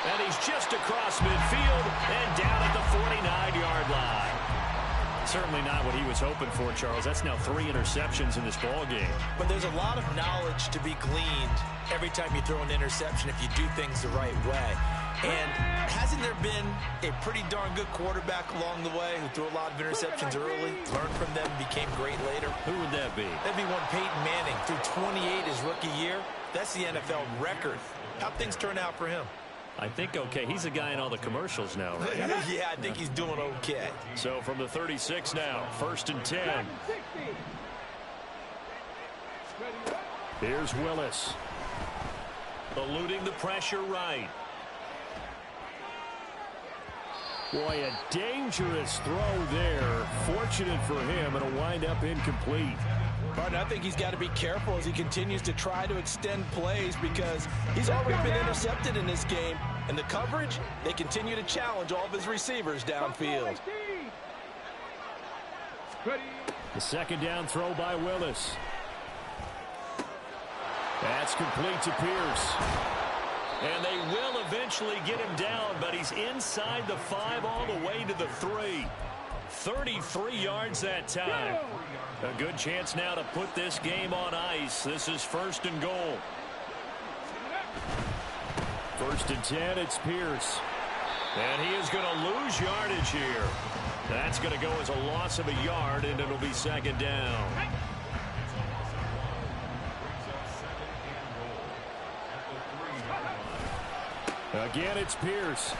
And he's just across midfield and down at the 49-yard line. Certainly not what he was hoping for, Charles. That's now 3 interceptions in this ball game. But there's a lot of knowledge to be gleaned every time you throw an interception if you do things the right way. And hasn't there been a pretty darn good quarterback along the way who threw a lot of interceptions early, learned from them, became great later? Who would that be? That'd be one Peyton Manning. Threw 28 his rookie year. That's the NFL record. How'd things turn out for him? I think okay. He's a guy in all the commercials now, right? Yeah, I think he's doing okay. So from the 36 now, 1st and 10. Here's Willis. Eluding the pressure right. Boy, a dangerous throw there. Fortunate for him, it'll wind up incomplete. But I think he's got to be careful as he continues to try to extend plays because he's already been intercepted in this game. And the coverage, they continue to challenge all of his receivers downfield. The 2nd down throw by Willis. That's complete to Pierce. And they will eventually get him down, but he's inside the 5 all the way to the 3. 33 yards that time. A good chance now to put this game on ice. This is 1st and goal. 1st and 10, it's Pierce. And he is going to lose yardage here. That's going to go as a loss of a yard, and it'll be 2nd down. Again, it's Pierce.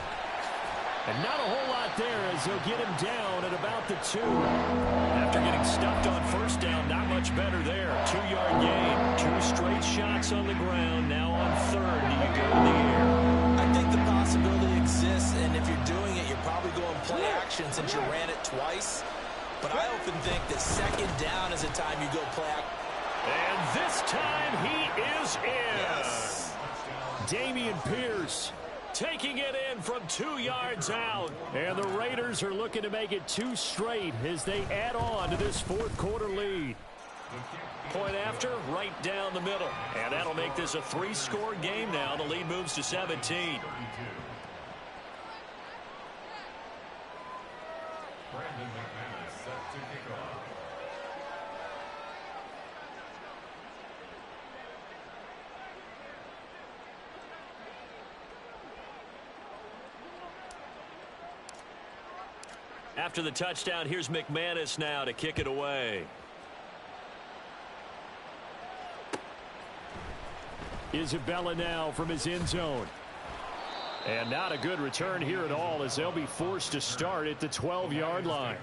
And not a whole lot there as they'll get him down at about the 2. After getting stuffed on 1st down, not much better there. 2-yard gain. 2 straight shots on the ground. Now on 3rd. Do you go in the air? I think the possibility exists, and if you're doing it, you're probably going play action since you ran it twice. But I often think that 2nd down is a time you go play action. And this time he is in. Yes. Dameon Pierce taking it in from 2 yards out. And the Raiders are looking to make it 2 straight as they add on to this fourth quarter lead. Point after, right down the middle. And that'll make this a 3-score game now. The lead moves to 17. Brandon McManus set to kick off. After the touchdown, here's McManus now to kick it away. Isabella now from his end zone. And not a good return here at all as they'll be forced to start at the 12-yard line.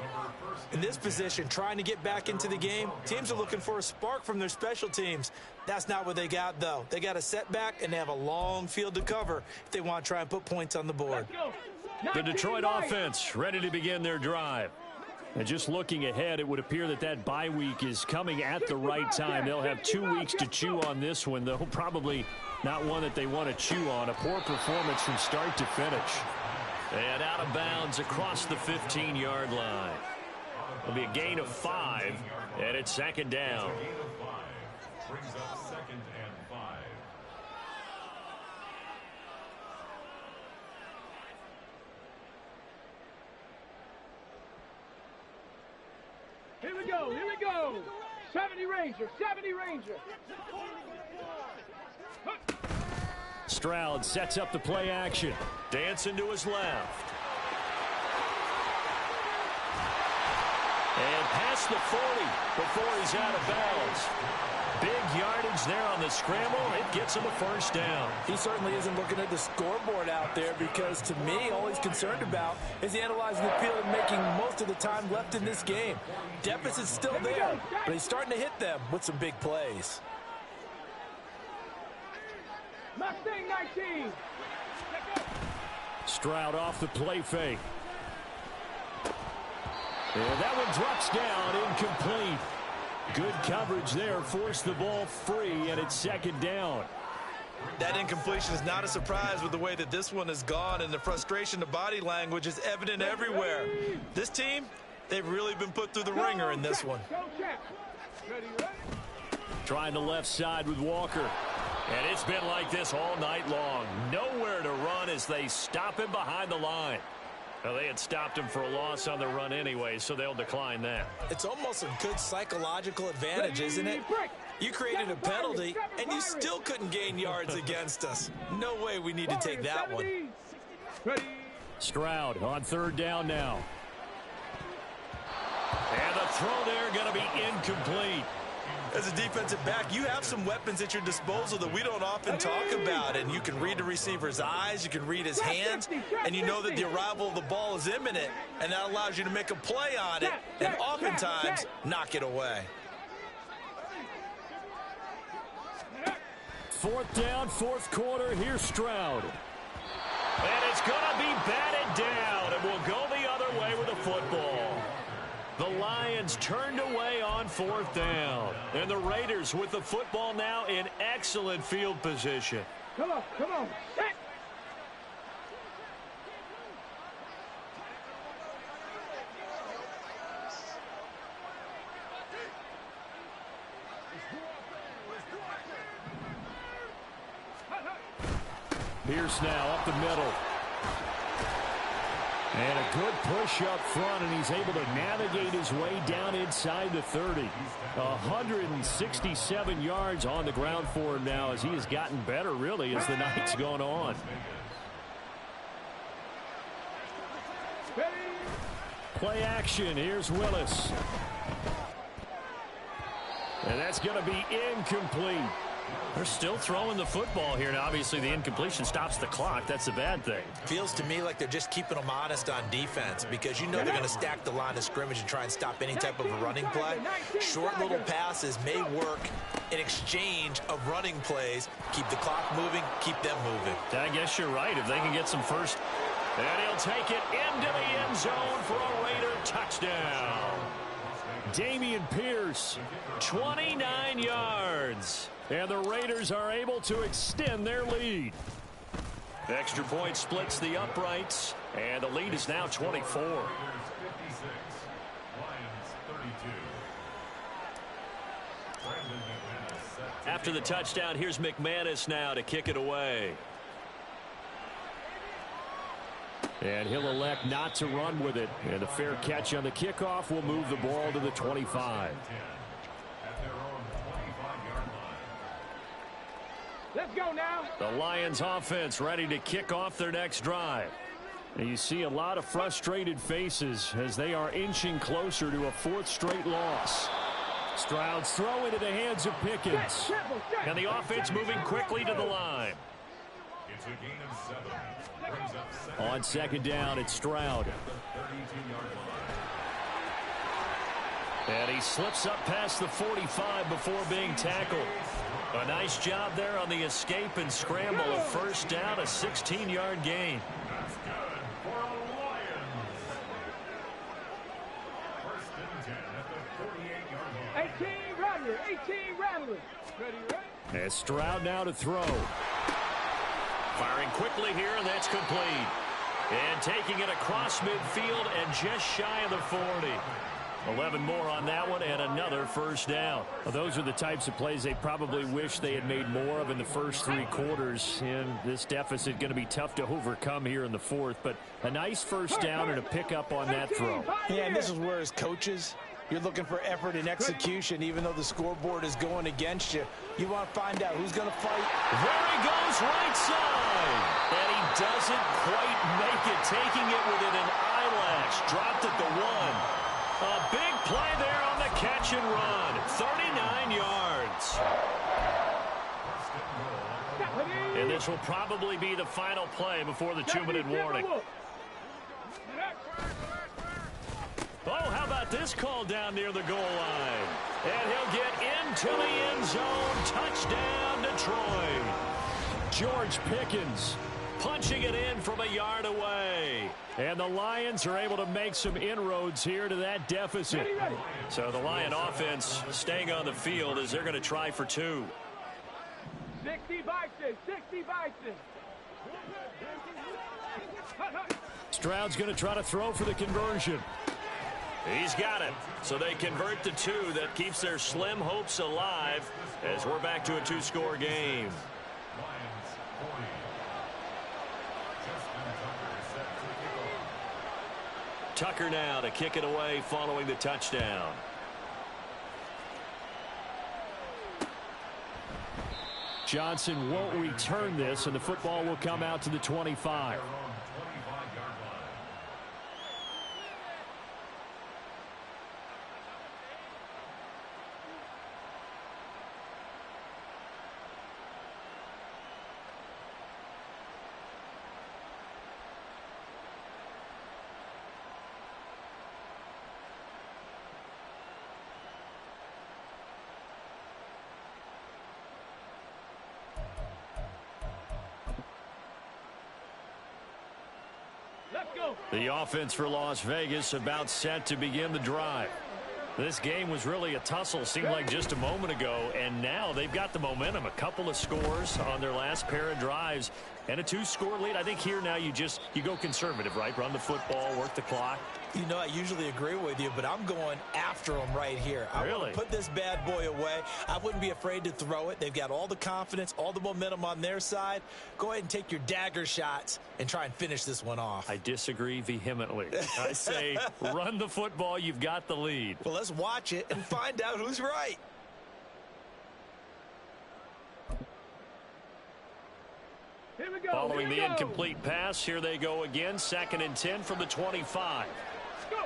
In this position, trying to get back into the game, teams are looking for a spark from their special teams. That's not what they got, though. They got a setback, and they have a long field to cover if they want to try and put points on the board. The Detroit offense ready to begin their drive. And just looking ahead, it would appear that that bye week is coming at the right time. They'll have 2 weeks to chew on this one, though probably not one that they want to chew on. A poor performance from start to finish. And out of bounds across the 15-yard line. It'll be a gain of 5, and it's second down. Gain of 5 brings up 2nd and 5. Here we go, here we go. 70 Ranger, 70 Ranger. Stroud sets up the play action. Dancing to his left. And past the 40 before he's out of bounds. Big yardage there on the scramble. It gets him a first down. He certainly isn't looking at the scoreboard out there because, to me, all he's concerned about is analyzing the field and making most of the time left in this game. Deficit's still there, but he's starting to hit them with some big plays. Mustang 19. Stroud off the play fake. And that one drops down, incomplete. Good coverage there, forced the ball free, and it's second down. That incompletion is not a surprise with the way that this one has gone, and the frustration, the body language is evident everywhere. This team, they've really been put through the ringer in this one. Go check. Ready, ready. Trying the left side with Walker. And it's been like this all night long. Nowhere to run as they stop him behind the line. Well, they had stopped him for a loss on the run anyway, so they'll decline that. It's almost a good psychological advantage, isn't it? You created a penalty, and you still couldn't gain yards against us. No way we need to take that one. Ready. Stroud on third down now. And the throw there going to be incomplete. As a defensive back, you have some weapons at your disposal that we don't often talk about, and you can read the receiver's eyes, you can read his hands, and you know that the arrival of the ball is imminent, and that allows you to make a play on it and oftentimes knock it away. Fourth down, fourth quarter. Here's Stroud. And it's going to be batted down, and we'll go the other way with the football. The Lions turned away on fourth down. And the Raiders with the football now in excellent field position. Come on, set. Pierce now up the middle. And a good push up front, and he's able to navigate his way down inside the 30. 167 yards on the ground for him now as he has gotten better, really, as the night's gone on. Play action. Here's Willis. And that's going to be incomplete. They're still throwing the football here. Now, obviously, the incompletion stops the clock. That's a bad thing. Feels to me like they're just keeping them honest on defense because you know they're going to stack the line of scrimmage and try and stop any type of a running play. Short little passes may work in exchange of running plays. Keep the clock moving, keep them moving. I guess you're right. If they can get some first, and he'll take it into the end zone for a Raider touchdown. Dameon Pierce, 29 yards. And the Raiders are able to extend their lead. Extra point splits the uprights, and the lead is now 24. After the touchdown, here's McManus now to kick it away. And he'll elect not to run with it. And a fair catch on the kickoff will move the ball to the 25. Let's go now. The Lions offense ready to kick off their next drive. And you see a lot of frustrated faces as they are inching closer to a fourth straight loss. Stroud's throw into the hands of Pickens. And the offense moving quickly to the line. It's a gain of 7. Brings up 7. On second down, it's Stroud. And he slips up past the 45 before being tackled. A nice job there on the escape and scramble. A first down, a 16-yard gain. That's good for a Lions. First and 10 at the 48-yard line. 18 Rattler, 18 Rattler. Ready, ready? And Stroud now to throw. Firing quickly here, and that's complete. And taking it across midfield and just shy of the 40. 11 more on that one and another first down. Well, those are the types of plays they probably wish they had made more of in the first 3 quarters. And this deficit going to be tough to overcome here in the fourth. But a nice first down and a pickup on that throw. Yeah, and this is where as coaches, you're looking for effort and execution. Even though the scoreboard is going against you, you want to find out who's going to fight. There he goes, right side. And he doesn't quite make it, taking it within an eyelash. Dropped at the 1. A big play there on the catch and run. 39 yards. And this will probably be the final play before the 2-minute warning. Oh, how about this call down near the goal line? And he'll get into the end zone. Touchdown, Detroit. George Pickens punching it in from a yard away. And the Lions are able to make some inroads here to that deficit. So the Lion offense staying on the field as they're going to try for 2. 60 Bison, 60 Bison. Stroud's going to try to throw for the conversion. He's got it. So they convert the 2. That keeps their slim hopes alive as we're back to a 2-score game. Tucker now to kick it away following the touchdown. Johnson won't return this, and the football will come out to the 25. The offense for Las Vegas about set to begin the drive. This game was really a tussle, seemed like just a moment ago, and now they've got the momentum. A couple of scores on their last pair of drives and a 2-score lead. I think here now you go conservative, right? Run the football, work the clock. You know, I usually agree with you, but I'm going after them right here. I want to put this bad boy away. I wouldn't be afraid to throw it. They've got all the confidence, all the momentum on their side. Go ahead and take your dagger shots and try and finish this one off. I disagree vehemently. I say run the football. You've got the lead. Well, let's watch it and find out who's right. Here we go. Following the incomplete pass, here they go again. 2nd and 10 from the 25. Go.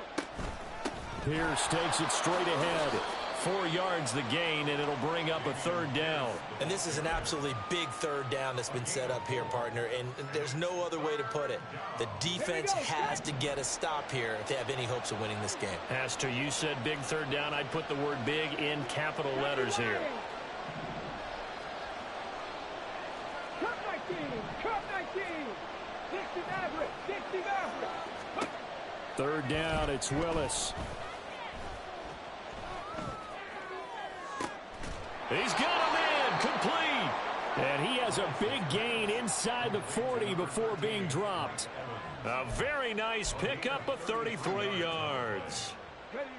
Pierce takes it straight ahead. 4 yards the gain, and it'll bring up a 3rd down. And this is an absolutely big 3rd down that's been set up here, partner, and there's no other way to put it. The defense has to get a stop here if they have any hopes of winning this game. As to you said big 3rd down, I'd put the word big in capital letters here. Cut 19, cut 19. 60 Maverick, 60 Maverick. 3rd down, it's Willis. He's got him in, complete. And he has a big gain inside the 40 before being dropped. A very nice pickup of 33 yards.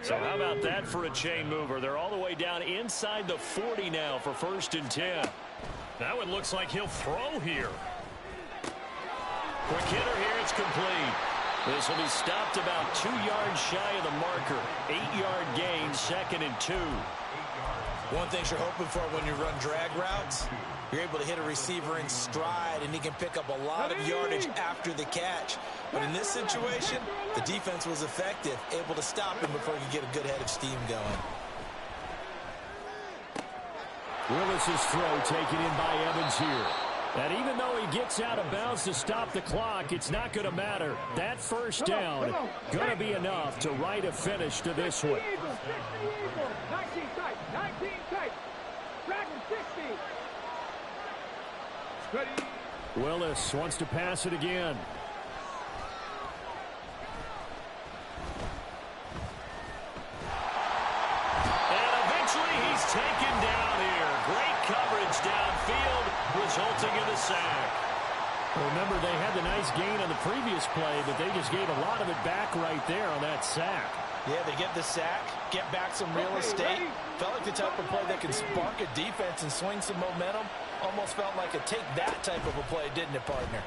So how about that for a chain mover? They're all the way down inside the 40 now for 1st and 10. Now it looks like he'll throw here. Quick hitter here, it's complete. This will be stopped about 2 yards shy of the marker. 8-yard gain, 2nd and 2. One thing you're hoping for when you run drag routes, you're able to hit a receiver in stride, and he can pick up a lot of yardage after the catch. But in this situation, the defense was effective, able to stop him before he could get a good head of steam going. Willis's throw taken in by Evans here. And even though he gets out of bounds to stop the clock, it's not going to matter. That first down going to be enough to write a finish to this one. 19 tight, 19 tight. Dragon 60. Ready. Willis wants to pass it again. And eventually he's taken down here. Great coverage downfield, resulting in a sack. Remember, they had the nice gain on the previous play, but they just gave a lot of it back right there on that sack. Yeah, they get the sack, get back some real estate. Felt like the type of play that can spark a defense and swing some momentum. Almost felt like a take that type of a play, didn't it, partner?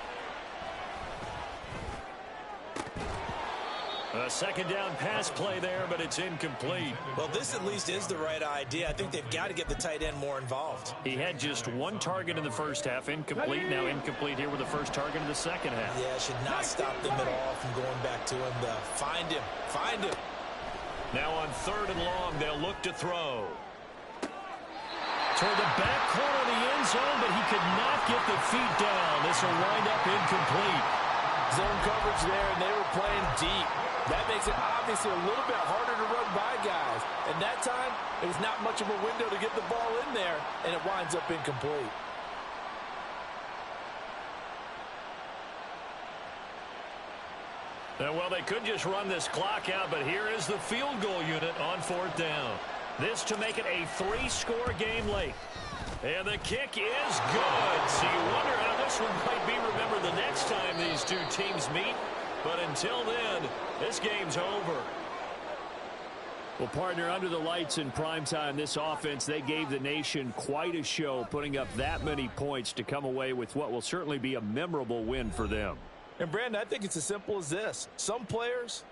A 2nd down pass play there, but it's incomplete. Well, this at least is the right idea. I think they've got to get the tight end more involved. He had just 1 target in the first half, incomplete. Now incomplete here with the first target in the second half. Yeah, should not stop them at all from going back to him to find him. Find him. Now on 3rd and long, they'll look to throw. Toward the back corner of the end zone, but he could not get the feet down. This will wind up incomplete. Zone coverage there, and they were playing deep. That makes it obviously a little bit harder to run by guys. And that time, it was not much of a window to get the ball in there, and it winds up incomplete. Well, they could just run this clock out, but here is the field goal unit on 4th down. This to make it a 3-score game late. And the kick is good. So you wonder how this one might be remembered the next time these two teams meet. But until then, this game's over. Well, partner, under the lights in primetime, this offense, they gave the nation quite a show, putting up that many points to come away with what will certainly be a memorable win for them. And, Brandon, I think it's as simple as this. Some players,